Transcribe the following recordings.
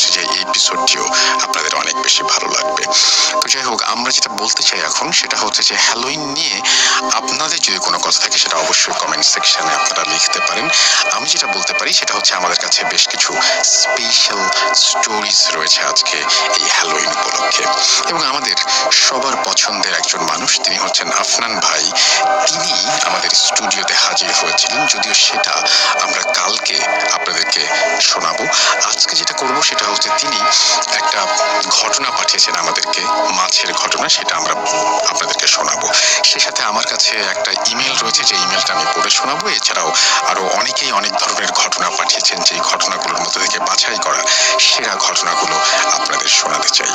করছি যে এই এপিসোডটিও আপনাদের অনেক বেশি ভালো লাগবে। তো যাই হোক, আমরা যেটা বলতে চাই এখন সেটা হচ্ছে যে হ্যালোইন নিয়ে আপনাদের যদি কোনো কথা থাকে সেটা অবশ্যই কমেন্ট সেকশনে আপনারা লিখতে পারেন। আমি যেটা বলতে পারি সেটা হচ্ছে আমাদের কাছে বেশ কিছু স্পেশাল স্টোরিজ রয়েছে আজকে এই হ্যালোইন উপলক্ষে, এবং আমাদের সবার পছন্দের একজন মানুষ, তিনি হচ্ছেন আফনান ভাই। তিনি আমাদের স্টুডিওতে হাজির হয়েছিলেন, যদিও সেটা আমরা কালকে আপনাদেরকে শোনাবো। আজকে যেটা করব সেটা হচ্ছে তিনি একটা ঘটনা পাঠিয়েছেন আমাদেরকে, মাছের ঘটনা, সেটা আমরা আপনাদেরকে শোনাবো। সে সাথে আমার কাছে একটা ইমেল রয়েছে, যে ইমেলটা আমি পড়ে শোনাবো। এছাড়াও আরো অনেকেই অনেক ধরনের ঘটনা পাঠিয়েছেন, যে ঘটনাগুলোর মধ্যে থেকে বাছাই করা সেরা ঘটনাগুলো আপনাদের শোনাতে চাই।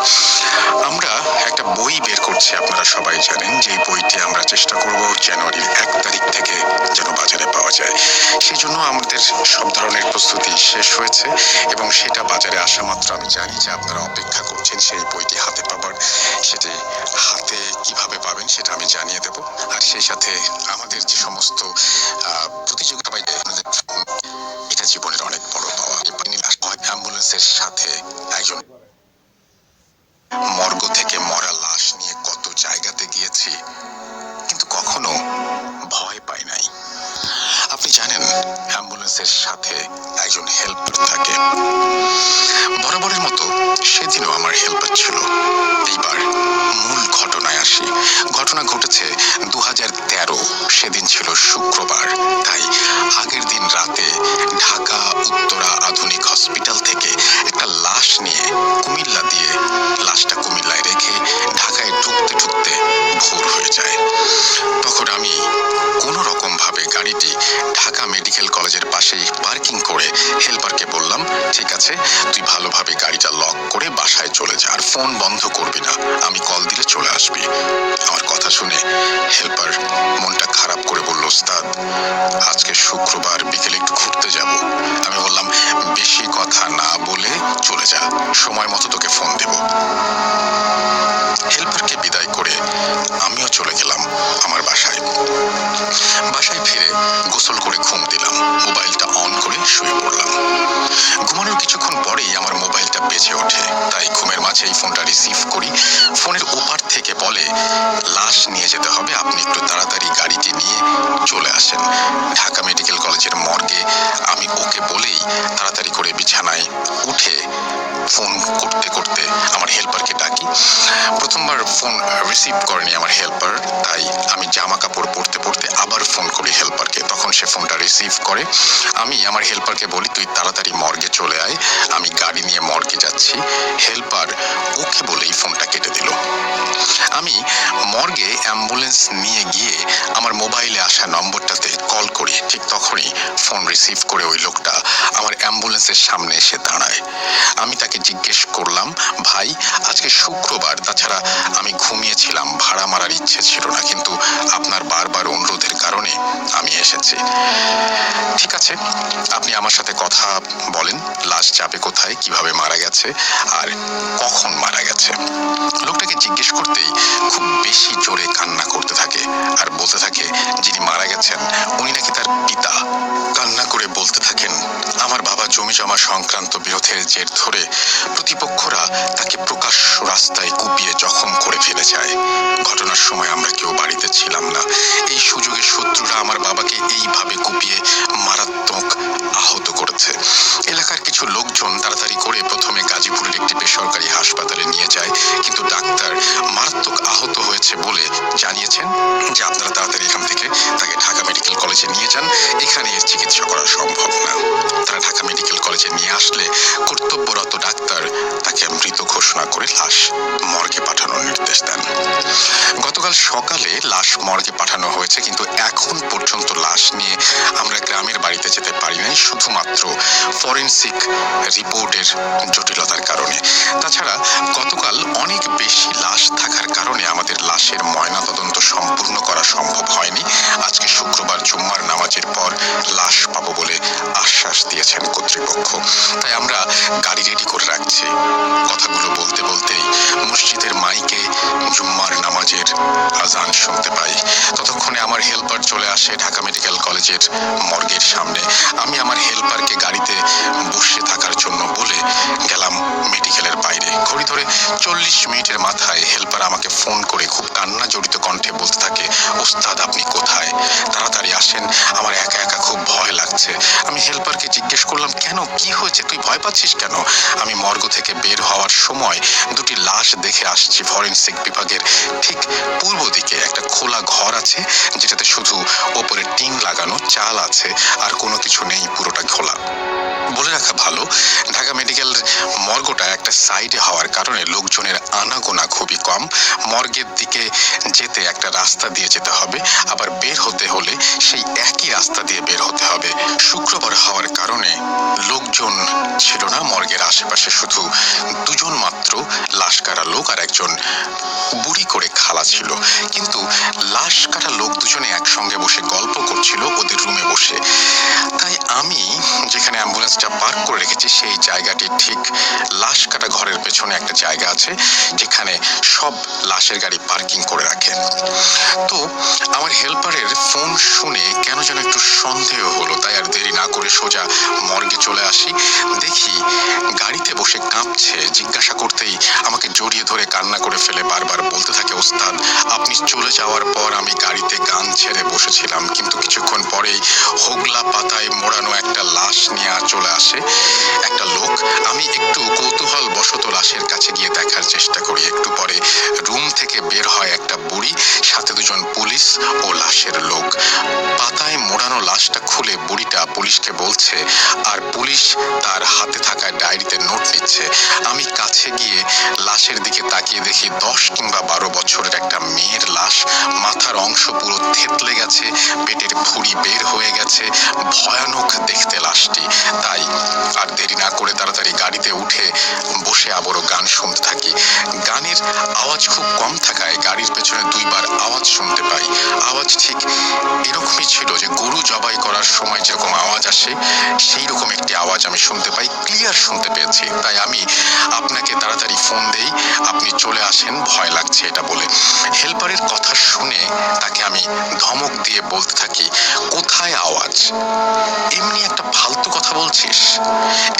আমরা একটা বই বের করছি, আপনারা সবাই জানেন, যে বইটি আমরা চেষ্টা করব জানুয়ারির 1 তারিখ থেকে যেন বাজারে পাওয়া যায়। সেই জন্য আমাদের সব ধরনের প্রস্তুতি শেষ হয়েছে, এবং সেটা বাজারে আসা মাত্র আমি জানি যে আপনারা অপেক্ষা করছেন সেই বইটি হাতে পাবার। সেটি হাতে কিভাবে পাবেন সেটা আমি জানিয়ে দেব। আর সেই সাথে আমাদের যে সমস্ত প্রতিযোগিতা, এটা জীবনের অনেক বড় পাওয়া। অ্যাম্বুলেন্সের সাথে একজন মর্গ থেকে মরা লাশ নিয়ে কত জায়গাতে গিয়েছি, কিন্তু কখনো ভয় পাই নাই। আপনি জানেন, অ্যাম্বুলেন্সের সাথে একজন হেল্পার থাকে। বরাবরের মতো সেদিনও আমার হেল্পার ছিল। এইবার মূল ঘটনায় আসি। ঘটনা ঘটেছে 2013, সেদিন ছিল শুক্রবার। তাই আগের দিন রাতে ঢাকা উত্তরা আধুনিক হসপিটাল থেকে একটা লাশ নিয়ে কুমিল্লা দিয়ে লাশটা কুমিল্লায় রেখে ঢাকায় ঢুকতে ঢুকতে ভোর হয়ে যায়। তখন আমি কোনো রকম ভাবে গাড়িটি ঢাকা মেডিকেল কলেজের পাশেই পার্কিং করে হেল্পারকে বললাম, ঠিক আছে, তুই ভালোভাবে গাড়িটা লক করে বাসায় চলে যা, আর ফোন বন্ধ করবি না, আমি কল দিলে চলে আসবি। আমার কথা শুনে হেল্পার মনটা খারাপ করে বলল, ওস্তাদ, আজকে শুক্রবার বিকেলে একটু ঘুরতে যাব। আমি বললাম, বেশি কথা না বলে চলে যা, সময় মতো তোকে ফোন দেব। হেল্পারকে বিদায় করে আমিও চলে গেলাম আমার বাসায়। বাসায় ফিরে গোসল করে ঘুম দিলাম, মোবাইলটা অন করে শুয়ে পড়লাম। ঘুমানোর কিছুক্ষণ পরেই আমার মোবাইলটা বেজে ওঠে, তাই ঘুমের মাঝেই ফোনটা রিসিভ করি। ফোনের ওপার থেকে বলে, লাশ নিয়ে যেতে হবে, আপনি একটু তাড়াতাড়ি গাড়িটি নিয়ে চলে আসেন ঢাকা মেডিকেল কলেজের মর্গে। আমি ওকে বলেই তাড়াতাড়ি করে বিছানায় উঠে ফোন করতে করতে আমার হেল্পারকে ডাকি। প্রথমবার ফোন রিসিভ করেনি আমার হেল্পার, তাই আমি জামা কাপড় পরতে পরতে আবার ফোন করি হেল্পারকে। তখন সে ফোনটা রিসিভ করে। আমি আমার হেল্পারকে বলি, তুই তাড়াতাড়ি মর্গে চলে আয়, আমি গাড়ি নিয়ে মর্গে যাচ্ছি। হেল্পার ওকে বলেই ফোনটা কেটে দিল। আমি মর্গে অ্যাম্বুলেন্স নিয়ে গিয়ে আমার মোবাইলে আসা নম্বরটাতে কল করি। ঠিক তখনই ফোন রিসিভ করে ওই লোকটা আমার অ্যাম্বুলেন্সের সামনে এসে দাঁড়ায়। আমি তাকে জিজ্ঞেস করলাম, ভাই, আজকে শুক্রবার, তাছাড়া আমি ঘুমিয়েছিলাম, ভাড়া মারার ইচ্ছে ছিল না, কিন্তু আপনার বারবার অনুরোধের কারণে আমি এসেছি। ঠিক আছে, আপনি আমার সাথে কথা বলেন, লাশ যাবে কোথায়, কিভাবে মারা গেছে, আর কখন মারা গেছে। লোকটাকে জিজ্ঞেস করতেই খুব বেশি জোরে কান্না করতে থাকে, আর বলতে থাকে যিনি মারা গেছেন উনি নাকি তার পিতা। কান্না করে বলতে থাকেন, আমার বাবা জমি জমা সংক্রান্ত বিরোধের জের ধরে প্রতিপক্ষরা তাকে প্রকাশ্য রাস্তায় কুপিয়ে জখম করে ফেলে যায়। ঘটনার সময় আমরা কেউ বাড়িতে ছিলাম না। এই সুযোগে শত্রুরা আমার বাবাকে এইভাবে কুপিয়ে মারাত্মক আহত করেছে। এলাকার কিছু লোকজন তাড়াতাড়ি করে প্রথমে গাজীপুরের একটি বেসরকারি হাসপাতালে নিয়ে যায়, কিন্তু ডাক্তার মারাত্মক আহত হয়েছে বলে জানিয়েছেন যে আপনারা তাড়াতাড়ি এখান থেকে তাকে ঢাকা মেডিকেল কলেজে নিয়ে যান, এখানে এর চিকিৎসা করা সম্ভব না। তারা ঢাকা মেডিকেল কলেজে নিয়ে আসলে কর্তব্যরত ডাক্তার তাকে মৃত ঘোষণা করে লাশ মর্গে পাঠানোর নির্দেশ দেন। গতকাল সকালে লাশ মর্গে পাঠানো হয়েছে, কিন্তু এখন পর্যন্ত লাশ নিয়ে আমরা গ্রামের বাড়িতে যেতে পারি নাই, শুধুমাত্র ফরেনসিক রিপোর্টের জটিলতার কারণে। তাছাড়া গতকাল অনেক বেশি লাশ থাকার কারণে আমাদের লাশের ময়নাতদন্ত সম্পূর্ণ করা সম্ভব হয়নি। আজকে শুক্রবার জুম্মার নামাজের পর লাশ পাবো বলে আশ্বাস দিয়েছেন কর্তৃপক্ষ, তাই আমরা গাড়ি রেডি করে রাখছি। কথাগুলো বলতে বলতেই মসজিদের মাইকে জুম্মার নামাজের আজান শুনতে পাই। ততক্ষণে আমার হেল্পার চলে আসে ঢাকা মেডিকেল কলেজের মর্গের সামনে। আমি আমার হেল্পারকে গাড়িতে বসে থাকার জন্য বলে গেলাম ধরে 40 মিনিটের মাথায় হেল্পার আমাকে ফোন করে খুব কান্না জড়িত কণ্ঠে বলতে থাকে, ওস্তাদ আপনি কোথায়, তাড়াতাড়ি আসেন, আমার একা একা খুব ভয় লাগছে। আমি হেল্পারকে জিজ্ঞেস করলাম, কেন, কি হয়েছে, তুই ভয় পাচ্ছিস কেন? আমি মর্গ থেকে বের হওয়ার সময় দুটি লাশ দেখে আসছি। ফরেনসিক বিভাগের ঠিক পূর্ব দিকে একটা খোলা ঘর আছে, যেটাতে শুধু ওপরে টিন লাগানো, চাল আছে, আর কোনো কিছু নেই, পুরোটা খোলা। বলে রাখা ভালো, ঢাকা মেডিকেল মর্গটা একটা সাইডে হওয়ার কারণে লোকজনের আনাগোনা খুবই কম। মর্গের দিকে যেতে একটা রাস্তা দিয়ে যেতে হবে, আবার বের হতে হলে সেই একই রাস্তা দিয়ে বের হতে হবে। শুক্রবার হওয়ার কারণে লোকজন ছিল না মর্গের আশেপাশে, শুধু দুজন মাত্র লাশ কাটা লোক আর একজন বুড়ি করে খালা ছিল। কিন্তু লাশ কাটা লোক দুজনে একসঙ্গে বসে গল্প করছিল ওদের রুমে বসে। তাই আমি যেখানে অ্যাম্বুলেন্সটা পার্ক করে রেখেছি সেই জায়গাটি ঠিক লাশ কাটা ঘরের পেছনে একটা জায়গা আছে, যেখানে সব লাশের গাড়ি পার্কিং করে রাখে। তো আমার হেল্পারের ফোন শুনে কেন যেন একটু সন্দেহ হলো, তাই আর দেরি না করে সোজা মর্গে চলে আসি। দেখি গাড়িতে বসে কাঁপছে। জিজ্ঞাসা করতেই আমাকে জড়িয়ে ধরে কান্না করে ফেলে বারবার বলতে থাকে, ওস্তাদ আপনি চলে যাওয়ার পর আমি গাড়িতে গান ছেড়ে বসেছিলাম, কিন্তু কিছুক্ষণ পরেই হোগলা পাতায় মোড়ানো একটা লাশ নিয়ে চলে আসে একটা লোক। আমি একটু কৌতূহল বশত লাশের কাছে গিয়ে দেখার চেষ্টা করি। একটু পরে রুম থেকে বের হয় একটা বুড়ি, সাথে দুজন পুলিশ ও লাশের লোক। পাতায় মোড়ানো লাশটা খুলে বুড়িটা পুলিশকে বলছে, আর পুলিশ তার হাতে থাকা ডায়েরিতে নোট নিচ্ছে। আমি কাছে গিয়ে লাশের দিকে তাকিয়ে দেখি 10 কিংবা 12 বছরের একটা মেয়ের লাশ। মাথার অংশ পুরো থেতলে গেছে, পেটের ভুঁড়ি বের হয়ে গেছে, ভয়ানক দেখতে লাশটি। তাই আর দেরি না করে তাড়াতাড়ি গাড়িতে উঠে বসে আবারও গান শুনতে থাকি। গানের আওয়াজ খুব কম থাকায় গাড়ির পেছনে 2বার আওয়াজ শুনতে পাই। আওয়াজ ঠিক এরকমই ছিল যে গরু জবাই করার সময় যেরকম আওয়াজ আসে, সেই রকম একটি আওয়াজ আমি শুনতে পাই, ক্লিয়ার শুনতে পেয়েছি। তাই আমি আপনাকে তাড়াতাড়ি ফোন দেই, আপনি চলে আসেন, ভয় লাগছে এটা বলে। হেল্পারের কথা শুনে তাকে আমি ধমক দিয়ে বলতে থাকি, কোথায় আওয়াজ, এমনি একটা ফালতু কথা বলছিস,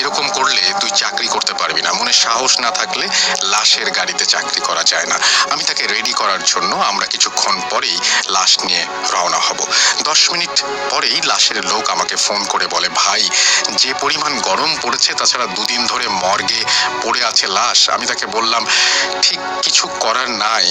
এরকম করলে তুই চাকরি করতে পারবি না, মনে সাহস না থাকলে লাশের গাড়িতে চাকরি করা যায় না। আমি তাকে রেডি করার জন্য আমরা কিছুক্ষণ পরেই লাশ নিয়ে রওনা হব। 10 মিনিট পরেই লাশের লোক আমাকে ফোন করে বলে, ভাই যে পরিমাণ গরম পড়েছে, তাছাড়া 2 দিন ধরে মর্গে পড়ে আছে লাশ। আমি তাকে বললাম, ঠিক কিছু করার নাই,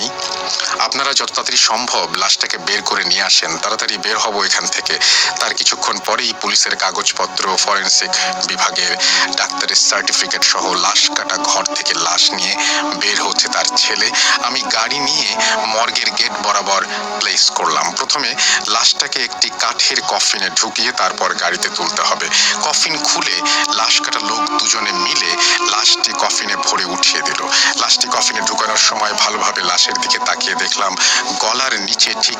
আপনারা যত তাড়াতাড়ি সম্ভব লাশটাকে বের করে নিয়ে আসেন, তাড়াতাড়ি বের হব এখান থেকে। তার কিছুক্ষণ পরেই পুলিশের কাগজপত্র, ফরেনসিক বিভাগের ডাক্তারের সার্টিফিকেট সহ লাশ কাটা ঘর থেকে লাশ নিয়ে বের হচ্ছে তার ছেলে। আমি গাড়ি নিয়ে মর্গের গেট বরাবর প্লেস করলাম। প্রথমে লাশটাকে একটি কাঠের কফিনে ঢুকিয়ে তারপর গাড়িতে তুলতে হবে। কফিন খুলে লাশ কাটা লোক দুজনে মিলে লাশটি কফিনে ভরে উঠিয়ে দিল। লাশটি কফিনে ঢুকানোর সময় ভালোভাবে লাশের দিকে তাকিয়ে দেখলাম গলার নিচে ঠিক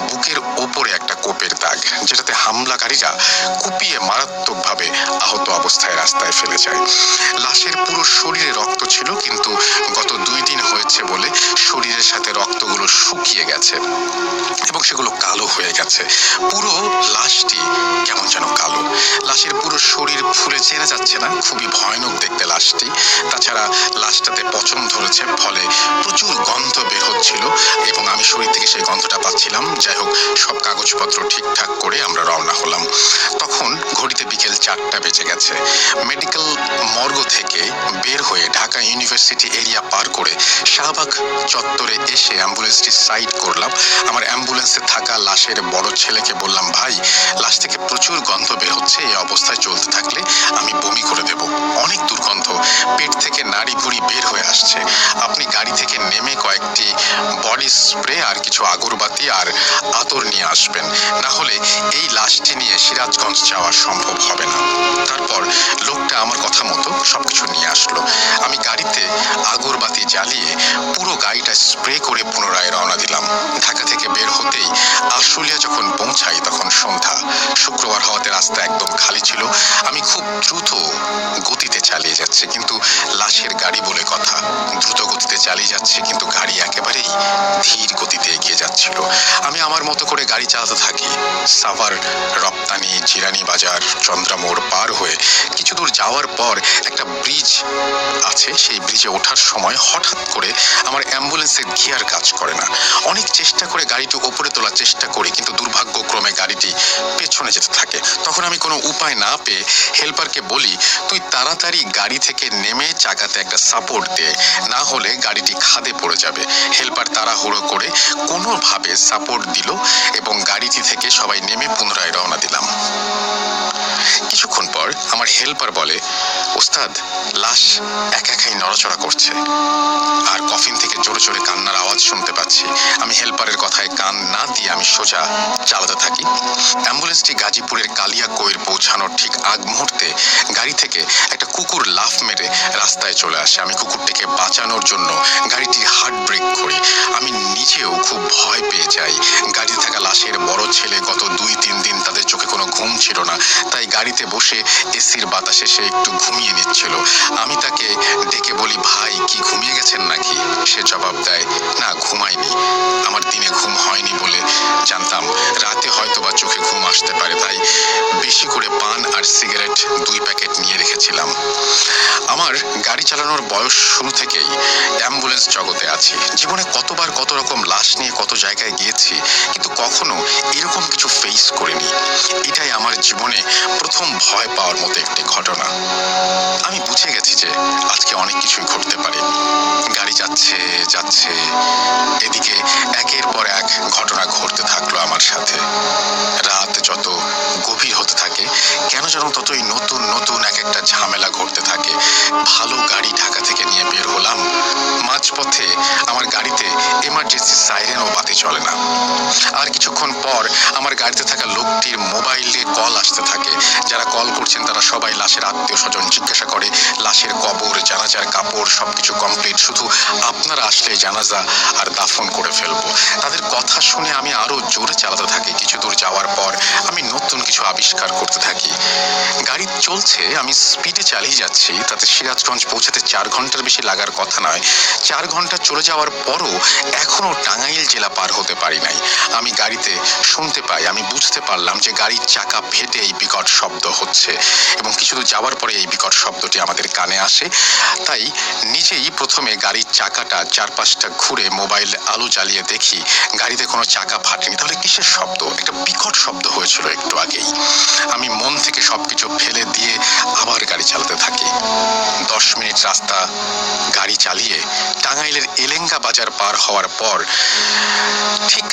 বুকের ওপরে একটা কোপের দাগ, যেটাতে হামলাকারীরা কুপিয়ে মারাত্মকভাবে আহত অবস্থায় রাস্তায় ফেলে যায়। লাশের পুরো শরীরে রক্ত ছিল, কিন্তু গত 2 দিন হয়েছে বলে শরীরের সাথে রক্তগুলো শুকিয়ে গেছে এবং সেগুলো কালো হয়ে গেছে। পুরো লাশটি কেমন যেন কালো। লাশের পুরো শরীর ফুলে চেনা যাচ্ছে না, খুবই ভয়ানক দেখতে লাশটি। তাছাড়া লাশটাতে পচন ধরেছে, ফলে প্রচুর গন্ধ বের হচ্ছিল এবং আমি শরীর থেকে সেই গন্ধটা পাচ্ছিলাম। যাই হোক, সব কাগজপত্র ঠিকঠাক করে আমরা রওনা হলাম। তখন ঘড়িতে বিকেল 4টা বেজে গেছে। মেডিকেল মর্গ থেকে বের হয়ে ঢাকা ইউনিভার্সিটি এরিয়া পার করে শাহবাগ চত্বরে এসে অ্যাম্বুলেন্সটি সাইড করলাম। আমার অ্যাম্বুলেন্সে থাকা লাশের বড় ছেলেকে বললাম, ভাই লাশ থেকে প্রচুর গন্ধ বের হচ্ছে, এই অবস্থায় চলতে থাকলে আমি বমি করে দেব, অনেক দুর্গন্ধ, পেট থেকে নাড়ি ভুড়ি বের হয়ে আসছে। আপনি গাড়ি থেকে নেমে কয়েকটি বডি স্প্রে আর কিছু আগরবাতি আর আতর নিয়ে আসবেন, না হলে এই লাশটি নিয়ে সিরাজগঞ্জ যাওয়া সম্ভব হবে না। তারপর লোকটা আমার কথা মতো সবকিছু নিয়ে আসলো। আমি গাড়িতে আগরবাতি জ্বালিয়ে পুরো গাড়িটা স্প্রে করে পুনরায় রওনা দিলাম। ঢাকা থেকে বের হতেই আশুলিয়া যখন পৌঁছাই তখন সন্ধ্যা। শুক্রবার হওয়াতে রাস্তা একদম খালি ছিল। আমি খুব দ্রুত গতিতে চালিয়ে যাচ্ছি, কিন্তু লাশের গাড়ি বলে কথা। দ্রুত গতিতে চালিয়ে যাচ্ছে, কিন্তু গাড়ি একেবারেই ধীর গতিতে এগিয়ে যাচ্ছিল। আমি আমার মতো করে গাড়ি চালাতে থাকি। সাভার, রপ্তানি, জিরানি বাজার, চন্দ্রামোড় পার হয়ে কিছু দূর যাওয়ার পর একটা ব্রিজ আছে। সেই ব্রিজে ওঠার সময় হঠাৎ করে আমার অ্যাম্বুলেন্সের গিয়ার কাজ করে না। অনেক চেষ্টা করে গাড়িটি ওপরে তোলার চেষ্টা করি, কিন্তু দুর্ভাগ্যক্রমে গাড়িটি পেছনে যেতে থাকে। তখন আমি কোনো উপায় না পেয়ে হেল্পারকে বলি, তুই তাড়াতাড়ি গাড়ি থেকে নেমে চাকাতে একটা সাপোর্ট দে, না হলে গাড়িটি খাদে পড়ে যাবে। হেল্পার তাড়াহুড়ো করে কোনোভাবে সাপোর্ট দিল এবং গাড়িটি থেকে সবাই নেমে পুনরায় রওনা দিলাম। কিছুক্ষণ পর আমার হেল্পার বলে, ওস্তাদ, লাশ একাই নড়াচড়া করছে আর কফিন থেকে জোরে জোরে কান্নার আওয়াজ শুনতে পাচ্ছি। আমি হেল্পারের কথায় কান না দিয়ে আমি সোজা চালাতে থাকি। অ্যাম্বুলেন্সটি গাজীপুরের কালিয়াকৈর পৌঁছানোর ঠিক আগ মুহূর্তে গাড়ি থেকে একটা কুকুর লাফ মেরে রাস্তায় চলে আসে। আমি কুকুরটিকে বাঁচানোর জন্য গাড়িটির হার্ড ব্রেক করি। আমি নিজেও খুব ভয় পেয়ে যাই। গাড়িতে থাকা লাশের বড় ছেলে গত 2-3 দিন তাদের চোখে কোনো ঘুম ছিল না, তাই গাড়িতে বসে এসির বাতাসে সে একটু ঘুমিয়ে নিচ্ছিল। আমি তাকে ডেকে বলি, ভাই কি ঘুমিয়ে গেছেন নাকি? সে জবাব দেয়, না ঘুমাইনি। আমার দিনে ঘুম হয়নি বলে জানতাম রাতে হয়তো বা চোখে ঘুম আসতে পারে, তাই বেশি করে পান আর সিগারেট 2 প্যাকেট নিয়ে রেখেছিলাম। আমার গাড়ি চালানোর বয়স শুরু থেকেই অ্যাম্বুলেন্স জগতে আছি। জীবনে কতবার কত রকম লাশ নিয়ে কত জায়গায় গিয়েছি, কিন্তু কখনো এরকম কিছু ফেস করিনি। এটাই আমার জীবনে প্রথম ভয় পাওয়ার মতো একটি ঘটনা। আমি বুঝে গেছি যে আজকে অনেক কিছুই ঘটতে পারে। গাড়ি যাচ্ছে যাচ্ছে, এদিকে একের পর এক ঘটনা ঘটতে থাকলো আমার সাথে। রাত যত গভীর হতে থাকে, কেন যেন ততই নতুন নতুন এক একটা ঝামেলা ঘটতে থাকে। ভালো গাড়ি ঢাকা থেকে নিয়ে বের হলাম, মাঝপথে আমার গাড়িতে এমার্জেন্সি সাইরেনও বাতি চলে না। আর কিছুক্ষণ পর আমার গাড়িতে থাকা লোকটির মোবাইলে কল আসতে থাকে। যারা কল করছেন তারা সবাই লাশের আত্মীয় স্বজন। জিজ্ঞাসা করে, লাশের কবর, জানাজার কাপড় সবকিছু কমপ্লিট, শুধু আপনারা আসলে জানাজা আর দাফন করে ফেলবো। তাদের কথা শুনে আমি আরো জোরে চালাতে থাকি। কিছু দূর যাওয়ার পর আমি নতুন কিছু আবিষ্কার করতে থাকি। গাড়ি চলছে, আমি স্পিডে চালিয়ে যাচ্ছি, তাতে সিরাজগঞ্জ পৌঁছাতে 4 ঘন্টার বেশি লাগার কথা নয়। 4 ঘন্টা চলে যাওয়ার পরও এখনো টাঙ্গাইল জেলা পার হতে পারি নাই। আমি গাড়িতে শুনতে পাই, আমি বুঝতে পারলাম যে গাড়ির চাকা ফেটে এই বিকট শব্দ হচ্ছে এবং কিছু দূর যাওয়ার পরে এই বিকট শব্দটি আমাদের কানে আসে। তাই নিজেই প্রথমে গাড়ির চাকাটা চারপাশটা ঘুরে মোবাইল আলো জ্বালিয়ে দেখি গাড়িতে কোনো চাকা ফাটেনি। তাহলে কিসের শব্দ? একটা বিকট শব্দ হয়েছিল একটু আগেই। আমি মন থেকে সবকিছু ফেলে দিয়ে আবার গাড়ি চালাতে থাকি। 10 মিনিট রাস্তা গাড়ি চালিয়ে টাঙ্গাইলের এলেঙ্গা বাজার পার হওয়ার পর ঠিক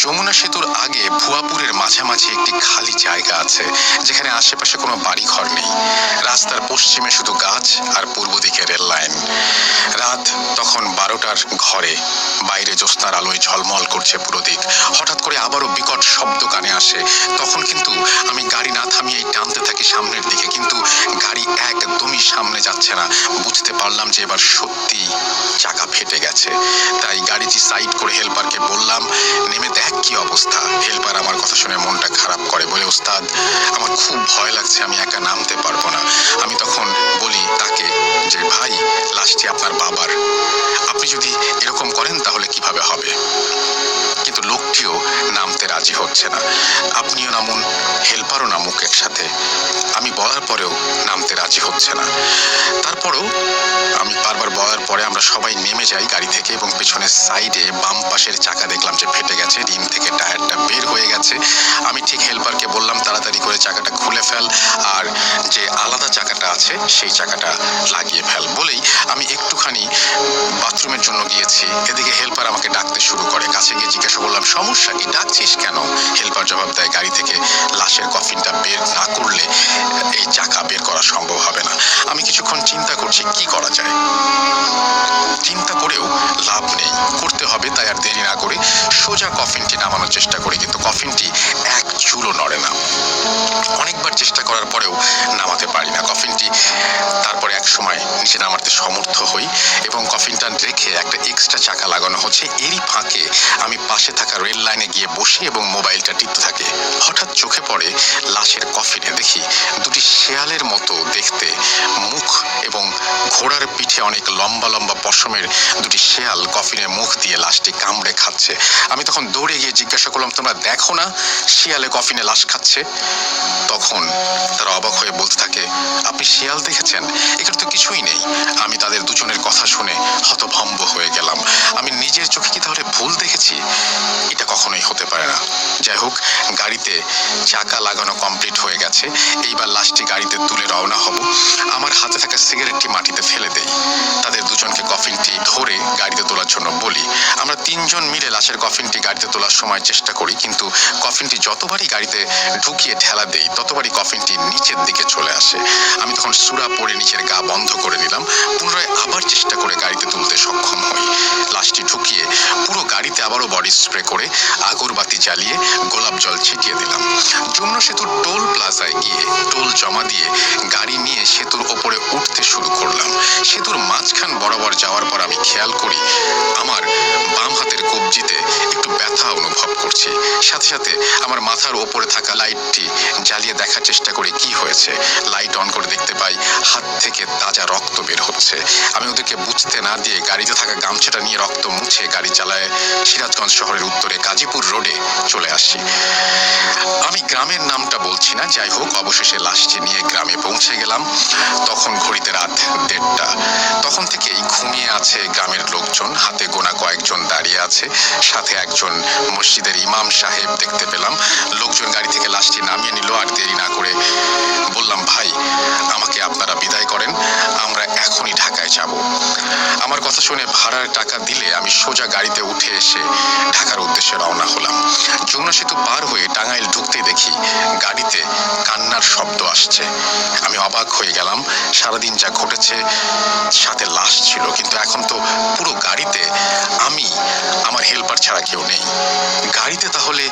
যমুনা সেতুর আগে ভুয়াপুরের মাঝামাঝি একটি খালি জায়গা আছে, যেখানে আশেপাশে কোনো বাড়ি ঘর নেই। রাস্তার পশ্চিমে শুধু গাছ আর পূর্ব দিকে রেল লাইন। রাত তখন 12টার ঘরে, বাইরে জ্যোৎস্নার আলোয় ঝলমল করছে পুরো দিক। হঠাৎ করে আবারও বিকট শব্দ কানে আসে। তখন কিন্তু আমি গাড়ি না থামিয়েই টানতে থাকি সামনের দিকে, কিন্তু গাড়ি একদমই সামনে যাচ্ছে না। বুঝতে পারলাম যে এবার সত্যি চাকা ফেটে গেছে। তাই গাড়িটি সাইড করে হেল্পারকে বললাম, নেমে দেখ কি অবস্থা। হেল্পার আমার কথা শুনে মনটা খারাপ করে, বলে, ওস্তাদ আমার খুব ভয় লাগছে, আমি একা নামতে পারবো না। আমি তখন বলি তাকে যে, ভাই লাশটি আপনার বাবার, আপনি যদি এরকম করেন তাহলে কিভাবে হবে? কিন্তু লোকটিও নামতে রাজি হচ্ছে না। আপনিও নামুন, হেল্পারও নামুক একসাথে। আমি বলার পরেও নামতে রাজি হচ্ছে না। তারপরেও আমি বারবার বলার পরে আমরা সবাই নেমে যাই গাড়ি থেকে এবং পেছনের সাইডে বাম পাশের চাকা দেখলাম যে ফেটে গেছে, রিম থেকে টায়ারটা বের হয়ে গেছে। আমি ঠিক হেল্পারকে বললাম, তাড়াতাড়ি করে চাকাটা খুলে ফেল আর যে আলাদা চাকাটা আছে সেই চাকাটা লাগিয়ে ফেল। বলেই আমি একটুখানি বাথরুমের জন্য গিয়েছি। এদিকে হেল্পার আমাকে ডাকতে শুরু করে। কাছে গিয়ে জিজ্ঞাসা করলাম, সমস্যা কি, ডাকছিস কেন? হেল্পার জবাব দেয়, গাড়ি থেকে লাশের কফিনটা বের না করলে এই চাকা বের করা সম্ভব হবে না। আমি কিছুক্ষণ চিন্তা করছি কি করা যায়। চিন্তা করেও লাভ নেই, করতে হবে। তাই আর দেরি না করে সোজা কফিনটি নামানোর চেষ্টা করি, কিন্তু কফিনটি এক চুলও নড়ে না। অনেকবার চেষ্টা করার পরেও নামাতে পারি না কফিনটি। তারপরে এক সময় নিচে নামাতে সমর্থ হই এবং কফিনটা রেখে একটা এক্সট্রা চাকা লাগানো হচ্ছে। এরই ফাঁকে আমি পাশে থাকা রেল লাইনে গিয়ে বসি এবং মোবাইলটা টিপতে থাকি। হঠাৎ চোখে পড়ে লাশের কফিনে। দেখি দুটি শেয়ালের মতো দেখতে মুখ এবং ঘোড়ার পিঠে অনেক লম্বা লম্বা পশমের দুটি শেয়াল কফিনের মুখ দিয়ে লাশটি কামড়ে খাচ্ছে। আমি তখন দৌড়ে গিয়ে জিজ্ঞাসা করলাম, তোমরা দেখো না শিয়ালে কফিনে লাশ খাচ্ছে? তখন তারা অবাক হয়ে বলতে থাকে, আপনি শিয়াল দেখেছেন? এখানে তো কিছুই নেই। আমি তাদের দুজনের কথা শুনে হতভম্ব হয়ে গেলাম। আমি নিজের চোখে কি তাহলে ভুল দেখেছি? এটা কখনোই হতে পারে না। যাই হোক, গাড়িতে চাকা লাগানো কমপ্লিট হয়ে গেছে। এইবার লাশটি গাড়িতে তুলে রওনা হব। আমার হাতে থাকা সিগারেটটি মাটিতে ফেলে দেই। তাদের দুজনকে কফিনটি ধরে গাড়িতে তোলার জন্য বলি। আমরা তিনজন মিলে লাশের কফিনটি গাড়িতে তোলার সময় চেষ্টা করি, কিন্তু কফিনটি যতবারই গাড়িতে ঢুকিয়ে ঠেলা দেই ততবারই কফিনটি নিচের দিকে চলে আসে। আমি তখন সূরা পড়ে নিচের গা বন্ধ করে নিলাম। পুনরায় আবার চেষ্টা করে গাড়িতে তুলতে সক্ষম হই। লাশটি ঢুকিয়ে পুরো গাড়িতে আবারও বডি স্প্রে করে আগরবাতি জ্বালিয়ে গোলাপ জল ছিটিয়ে দিলাম। যমুনা সেতুর টোল প্লাজায় গিয়ে টোল জমা দিয়ে গাড়ি নিয়ে সেতুর ওপরে উঠতে শুরু করলাম। সেতুর মাঝখান বরাবর যাওয়ার পর আমি খেয়াল করি আমার বাম হাতের কবজিতে একটু ব্যথা অনুভব করছি। সাথে সাথে আমার মাথার ওপরে থাকা লাইটটি জ্বালিয়ে দেখার চেষ্টা করি কি হয়েছে। লাইট অন করে দেখতে পাই হাত থেকে তাজা রক্ত বের হচ্ছে। আমি ওদেরকে বুঝতে না দিয়ে গাড়িতে থাকা গামছাটা নিয়ে রক্ত মুছে গাড়ি চালায় সিরাজগঞ্জ শহরের উত্তরে গাজীপুর রোডে চলে আসি। আমি গ্রামের নামটা বলছি না। যাই হোক, অবশেষে লাশটি নিয়ে গ্রামে পৌঁছে গেলাম। তখন ঘড়িতে রাত 1:30। তখন থেকেই ঘুমিয়ে আছে গ্রামের লোকজন। হাতে গোনা কয়েকজন দাঁড়িয়ে আছে, সাথে একজন মসজিদের ইমাম সাহেব দেখতে পেলাম। লোকজন গাড়ি থেকে লাশটি নামিয়ে নিল। আর দেরি না করে বললাম, ভাই আমাকে আপনারা বিদায় করেন, আমরা এখনই ঢাকায় যাব। আমার কথা শুনে ভাড়ার টাকা দিলে আমি সোজা গাড়িতে উঠে এসে ঢাকার উদ্দেশ্যে রওনা হলাম। যমুনা সেতু পার হয়ে টাঙ্গাইল ঢুকতেই দেখি গাড়িতে কান্নার শব্দ আসছে। আমি অবাক হয়ে গেলাম। সারাদিন যা ঘটেছে, সাথে লাশ ছিল, কিন্তু এখন তো পুরো গাড়িতে আমি, আমার হেল্পার ছাড়া কেউ নেই। গাড়িতে তাহলে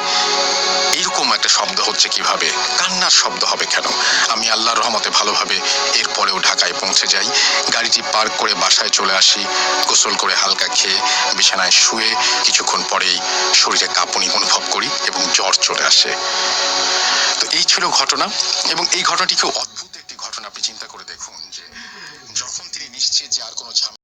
এরকম একটা শব্দ হচ্ছে কিভাবে? কান্নার শব্দ হবে কেন? আমি আল্লাহর রহমতে ভালোভাবে এরপরেও ঢাকায় পৌঁছে যাই। গাড়িটি পার্ক করে বাসায় চলে আসি। গোসল করে হালকা খেয়ে বিছানায় শুয়ে কিছুক্ষণ পরেই শরীরে কাঁপুনি অনুভব করি এবং জ্বর চলে আসে। তো এই ছিল ঘটনা, এবং এই ঘটনাটি খুব অদ্ভুত একটি ঘটনা। আপনি চিন্তা করে দেখুন যে যখন তিনি নিশ্চিত যে আর কোনো ঝামেলা